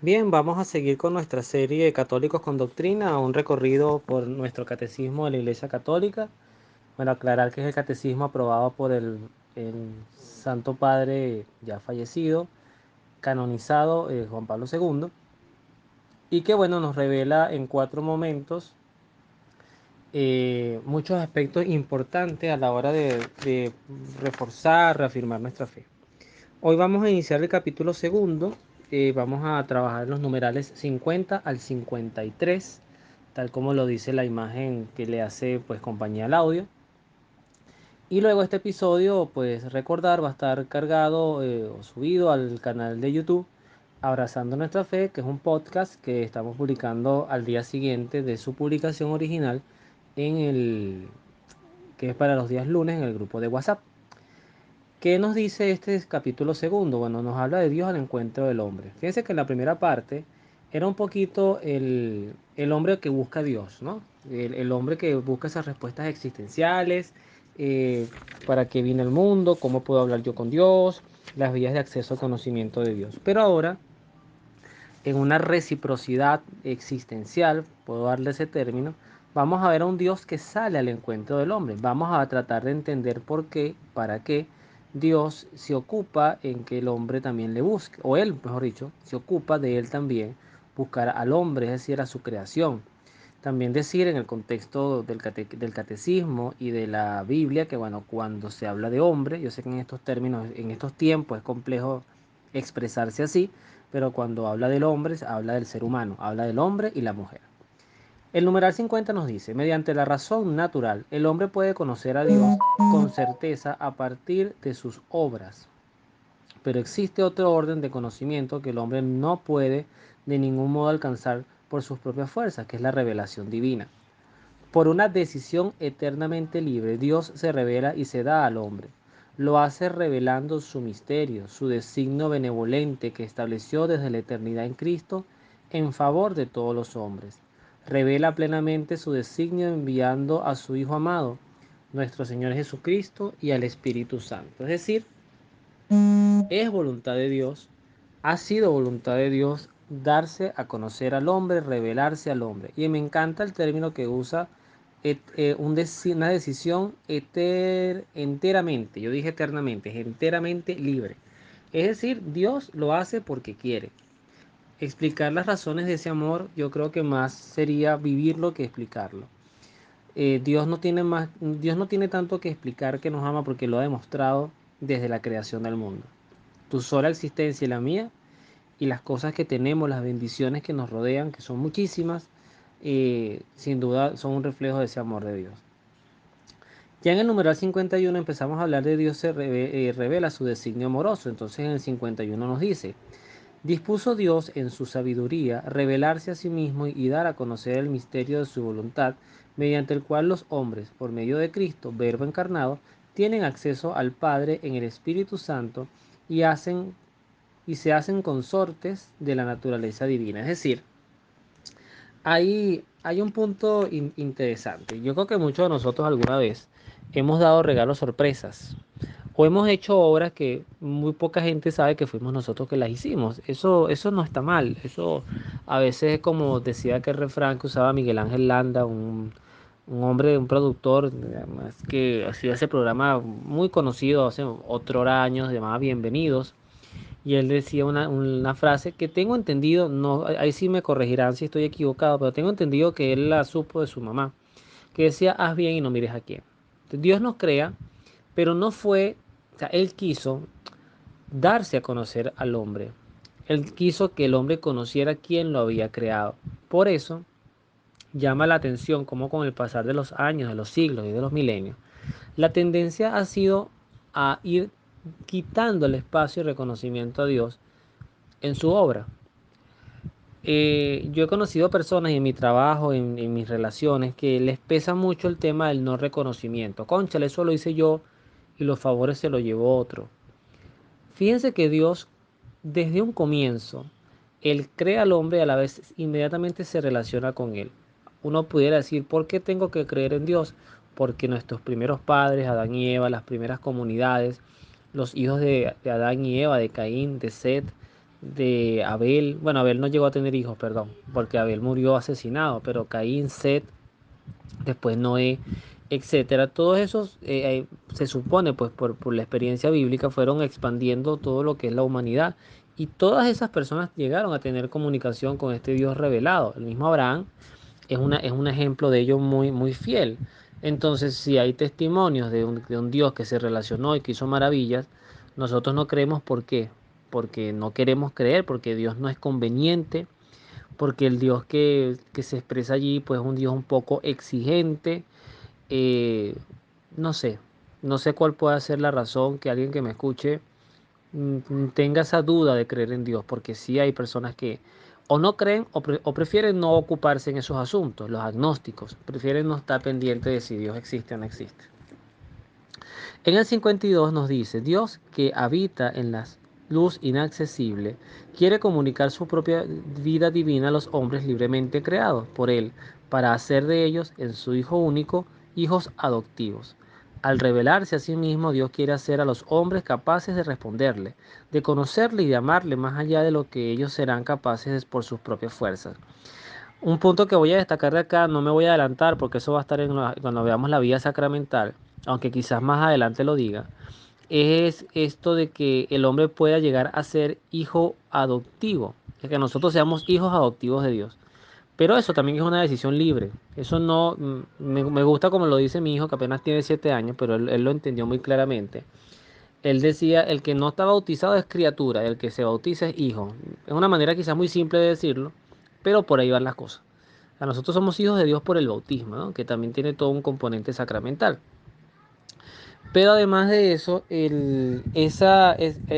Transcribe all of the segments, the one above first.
Bien, vamos a seguir con nuestra serie de Católicos con Doctrina, un recorrido por nuestro catecismo de la Iglesia Católica. Bueno, aclarar que es el catecismo aprobado por el Santo Padre ya fallecido, canonizado Juan Pablo II, y que bueno, nos revela en 4 momentos muchos aspectos importantes a la hora de reforzar, reafirmar nuestra fe. Hoy vamos a iniciar el capítulo segundo. Vamos a trabajar los numerales 50 al 53, tal como lo dice la imagen que le hace pues compañía al audio. Y luego este episodio, pues recordar, va a estar cargado o subido al canal de YouTube Abrazando Nuestra Fe, que es un podcast que estamos publicando al día siguiente de su publicación original en el que es para los días lunes en el grupo de WhatsApp. ¿Qué nos dice este capítulo segundo? Bueno, nos habla de Dios al encuentro del hombre. Fíjense que en la primera parte era un poquito el hombre que busca a Dios, ¿no? El hombre que busca esas respuestas existenciales, eh, para qué viene el mundo, cómo puedo hablar yo con Dios, las vías de acceso al conocimiento de Dios. Pero ahora, en una reciprocidad existencial, puedo darle ese término, vamos a ver a un Dios que sale al encuentro del hombre. Vamos a tratar de entender por qué, para qué Dios se ocupa en que el hombre también le busque, o él, mejor dicho, se ocupa de él también buscar al hombre, es decir, a su creación. También decir en el contexto del catecismo y de la Biblia que, bueno, cuando se habla de hombre, yo sé que en estos términos, en estos tiempos es complejo expresarse así, pero cuando habla del hombre, habla del ser humano, habla del hombre y la mujer. El numeral 50 nos dice, mediante la razón natural, el hombre puede conocer a Dios con certeza a partir de sus obras. Pero existe otro orden de conocimiento que el hombre no puede de ningún modo alcanzar por sus propias fuerzas, que es la revelación divina. Por una decisión eternamente libre, Dios se revela y se da al hombre. Lo hace revelando su misterio, su designio benevolente que estableció desde la eternidad en Cristo en favor de todos los hombres. Revela plenamente su designio enviando a su Hijo amado, nuestro Señor Jesucristo, y al Espíritu Santo. Es decir, es voluntad de Dios, ha sido voluntad de Dios darse a conocer al hombre, revelarse al hombre. Y me encanta el término que usa una decisión enteramente, yo dije eternamente, es enteramente libre. Es decir, Dios lo hace porque quiere. Explicar las razones de ese amor, yo creo que más sería vivirlo que explicarlo. Dios no tiene tanto que explicar que nos ama porque lo ha demostrado desde la creación del mundo. Tu sola existencia y la mía, y las cosas que tenemos, las bendiciones que nos rodean, que son muchísimas, sin duda son un reflejo de ese amor de Dios. Ya en el numeral 51 empezamos a hablar de Dios revela su designio amoroso. Entonces en el 51 nos dice, dispuso Dios en su sabiduría revelarse a sí mismo y dar a conocer el misterio de su voluntad, mediante el cual los hombres, por medio de Cristo, Verbo encarnado, tienen acceso al Padre en el Espíritu Santo y se hacen consortes de la naturaleza divina. Es decir, hay un punto interesante. Yo creo que muchos de nosotros alguna vez hemos dado regalos sorpresas o hemos hecho obras que muy poca gente sabe que fuimos nosotros que las hicimos. Eso no está mal. Eso a veces es como decía aquel refrán que usaba Miguel Ángel Landa, un hombre, un productor, además que hacía ese programa muy conocido hace otro años, llamaba Bienvenidos. Y él decía una frase que tengo entendido, no, ahí sí me corregirán si estoy equivocado, pero tengo entendido que él la supo de su mamá, que decía, haz bien y no mires a quién. Entonces, Dios nos crea, pero no fue, o sea, Él quiso darse a conocer al hombre. Él quiso que el hombre conociera quién lo había creado. Por eso llama la atención como con el pasar de los años, de los siglos y de los milenios, la tendencia ha sido a ir quitando el espacio y reconocimiento a Dios en su obra. Yo he conocido personas en mi trabajo, en mis relaciones, que les pesa mucho el tema del no reconocimiento. Cónchale, eso lo hice yo y los favores se los llevó otro. Fíjense que Dios, desde un comienzo, Él crea al hombre y a la vez inmediatamente se relaciona con él. Uno pudiera decir, ¿por qué tengo que creer en Dios? Porque nuestros primeros padres, Adán y Eva, las primeras comunidades, los hijos de Adán y Eva, de Caín, de Set, de Abel. Bueno, Abel no llegó a tener hijos, perdón, porque Abel murió asesinado, pero Caín, Set, después Noé, etcétera. Todos esos, se supone, pues por la experiencia bíblica, fueron expandiendo todo lo que es la humanidad. Y todas esas personas llegaron a tener comunicación con este Dios revelado. El mismo Abraham es un ejemplo de ello muy, muy fiel. Entonces, si hay testimonios de un Dios que se relacionó y que hizo maravillas, nosotros no creemos. ¿Por qué? Porque no queremos creer, porque Dios no es conveniente, porque el Dios que se expresa allí pues es un Dios un poco exigente. eh, no sé, no sé cuál puede ser la razón que alguien que me escuche tenga esa duda de creer en Dios, porque sí hay personas que o no creen o prefieren no ocuparse en esos asuntos. Los agnósticos prefieren no estar pendientes de si Dios existe o no existe. En el 52 nos dice, Dios que habita en la luz inaccesible, quiere comunicar su propia vida divina a los hombres libremente creados por Él, para hacer de ellos, en su Hijo único, hijos adoptivos. Al revelarse a sí mismo, Dios quiere hacer a los hombres capaces de responderle, de conocerle y de amarle más allá de lo que ellos serán capaces por sus propias fuerzas. Un punto que voy a destacar de acá, no me voy a adelantar porque eso va a estar cuando veamos la vida sacramental, aunque quizás más adelante lo diga, es esto de que el hombre pueda llegar a ser hijo adoptivo, de que nosotros seamos hijos adoptivos de Dios. Pero eso también es una decisión libre. Eso no, me gusta como lo dice mi hijo que apenas tiene 7 años, pero él lo entendió muy claramente. Él decía, el que no está bautizado es criatura, el que se bautiza es hijo. Es una manera quizás muy simple de decirlo, pero por ahí van las cosas. A nosotros somos hijos de Dios por el bautismo, ¿no? Que también tiene todo un componente sacramental. Pero además de eso,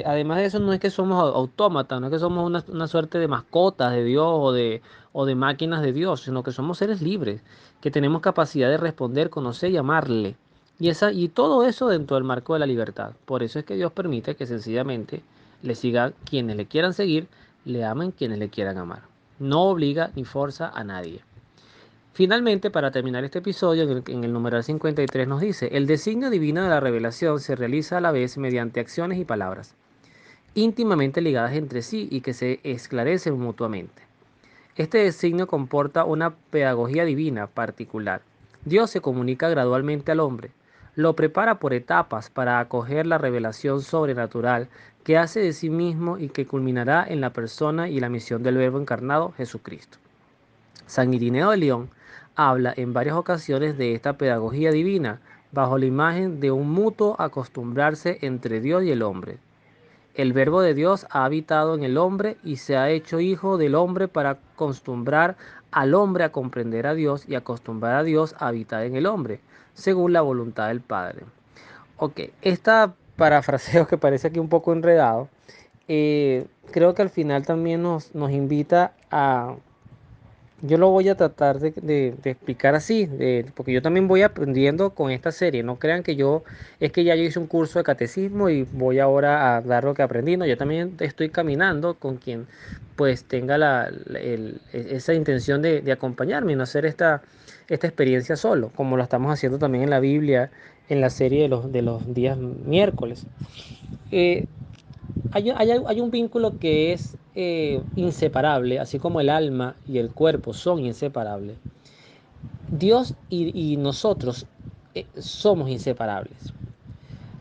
además de eso no es que somos autómatas, no es que somos una suerte de mascotas de Dios o de máquinas de Dios, sino que somos seres libres, que tenemos capacidad de responder, conocer y amarle. Y todo eso dentro del marco de la libertad. Por eso es que Dios permite que sencillamente le sigan quienes le quieran seguir, le amen quienes le quieran amar. No obliga ni forza a nadie. Finalmente, para terminar este episodio, en el numeral 53 nos dice, el designio divino de la revelación se realiza a la vez mediante acciones y palabras, íntimamente ligadas entre sí y que se esclarecen mutuamente. Este designio comporta una pedagogía divina particular. Dios se comunica gradualmente al hombre, lo prepara por etapas para acoger la revelación sobrenatural que hace de sí mismo y que culminará en la persona y la misión del Verbo encarnado, Jesucristo. San Irineo de León habla en varias ocasiones de esta pedagogía divina bajo la imagen de un mutuo acostumbrarse entre Dios y el hombre. El Verbo de Dios ha habitado en el hombre y se ha hecho hijo del hombre para acostumbrar al hombre a comprender a Dios y acostumbrar a Dios a habitar en el hombre, según la voluntad del Padre. Ok, esta parafraseo que parece aquí un poco enredado, creo que al final también nos invita a yo lo voy a tratar de explicar así, porque yo también voy aprendiendo con esta serie. No crean que es que ya yo hice un curso de catecismo y voy ahora a dar lo que aprendí. No, yo también estoy caminando con quien pues tenga esa intención de acompañarme y no hacer esta experiencia solo, como lo estamos haciendo también en la Biblia, en la serie de los días miércoles. Eh, hay un vínculo que es inseparable, así como el alma y el cuerpo son inseparables. Dios y nosotros somos inseparables.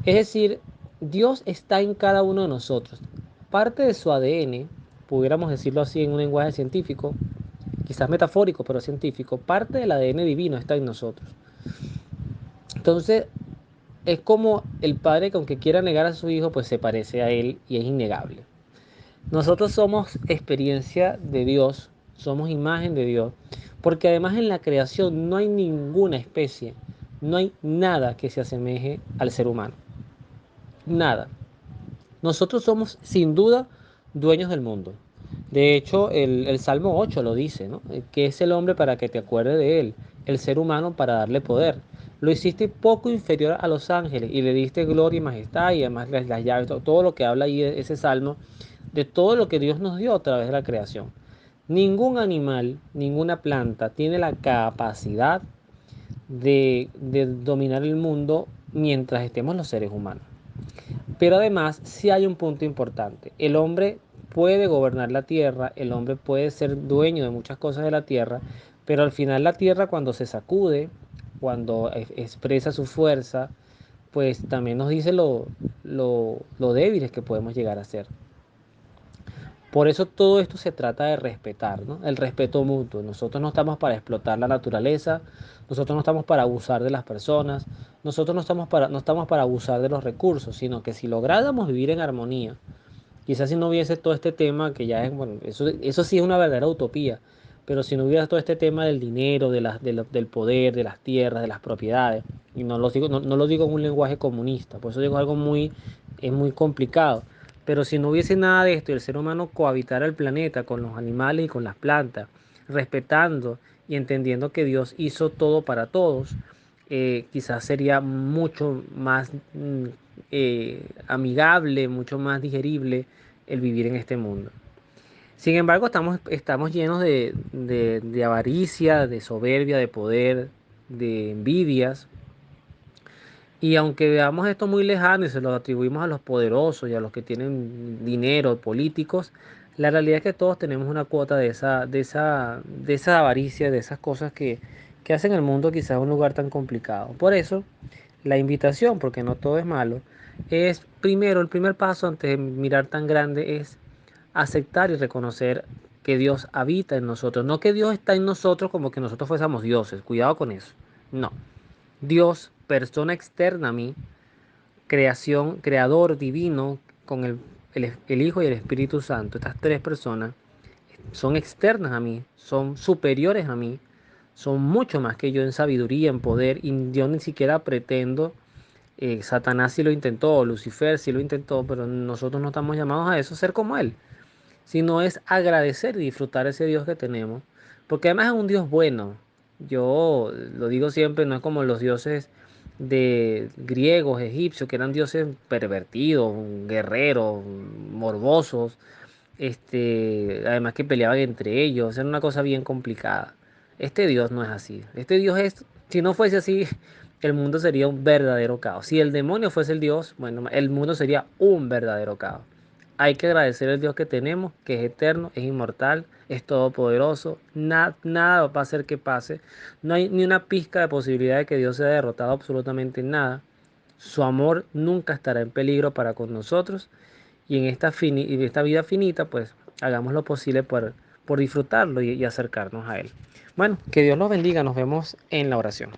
Es decir, Dios está en cada uno de nosotros. Parte de su ADN, pudiéramos decirlo así en un lenguaje científico, quizás metafórico, pero científico, parte del ADN divino está en nosotros. Entonces, es como el padre que aunque quiera negar a su hijo, pues se parece a él y es innegable. Nosotros somos experiencia de Dios, somos imagen de Dios, porque además en la creación no hay ninguna especie, no hay nada que se asemeje al ser humano. Nada. Nosotros somos sin duda dueños del mundo. De hecho, el Salmo 8 lo dice, ¿no? Que es el hombre para que te acuerdes de él, el ser humano para darle poder. Lo hiciste poco inferior a los ángeles y le diste gloria y majestad y además las llaves, todo lo que habla ahí ese salmo, de todo lo que Dios nos dio a través de la creación. Ningún animal, ninguna planta tiene la capacidad de dominar el mundo mientras estemos los seres humanos. Pero además, sí hay un punto importante. El hombre puede gobernar la tierra, el hombre puede ser dueño de muchas cosas de la tierra, pero al final la tierra cuando se sacude, cuando expresa su fuerza, pues también nos dice lo débiles que podemos llegar a ser. Por eso todo esto se trata de respetar, ¿no? El respeto mutuo. Nosotros no estamos para explotar la naturaleza, nosotros no estamos para abusar de las personas, nosotros no estamos para abusar de los recursos, sino que si lográramos vivir en armonía, quizás si no hubiese todo este tema, que ya es, bueno, eso sí es una verdadera utopía, pero si no hubiera todo este tema del dinero, del poder, de las tierras, de las propiedades, y no lo digo en un lenguaje comunista, por eso digo algo es muy complicado, pero si no hubiese nada de esto y el ser humano cohabitara el planeta con los animales y con las plantas, respetando y entendiendo que Dios hizo todo para todos, quizás sería mucho más amigable, mucho más digerible el vivir en este mundo. Sin embargo, estamos llenos de avaricia, de soberbia, de poder, de envidias. Y aunque veamos esto muy lejano y se lo atribuimos a los poderosos y a los que tienen dinero, políticos, la realidad es que todos tenemos una cuota de esa avaricia, de esas cosas que hacen el mundo quizás un lugar tan complicado. Por eso, la invitación, porque no todo es malo, es primero, el primer paso antes de mirar tan grande es aceptar y reconocer que Dios habita en nosotros. No que Dios está en nosotros como que nosotros fuésemos dioses. Cuidado con eso. No. Dios, persona externa a mí, creación, creador divino, con el Hijo y el Espíritu Santo. Estas tres personas son externas a mí, son superiores a mí, son mucho más que yo en sabiduría, en poder, y yo ni siquiera pretendo. Satanás sí lo intentó, Lucifer sí lo intentó, pero nosotros no estamos llamados a eso, ser como Él, sino es agradecer y disfrutar ese Dios que tenemos, porque además es un Dios bueno. Yo lo digo siempre, no es como los dioses de griegos, egipcios, que eran dioses pervertidos, guerreros, morbosos, además que peleaban entre ellos, era una cosa bien complicada. Este Dios no es así. Este Dios es, si no fuese así, el mundo sería un verdadero caos. Si el demonio fuese el Dios, bueno, el mundo sería un verdadero caos. Hay que agradecer al Dios que tenemos, que es eterno, es inmortal, es todopoderoso. Nada va a hacer que pase. No hay ni una pizca de posibilidad de que Dios sea derrotado absolutamente en nada. Su amor nunca estará en peligro para con nosotros. Y en esta vida finita, pues hagamos lo posible por disfrutarlo y acercarnos a Él. Bueno, que Dios los bendiga. Nos vemos en la oración.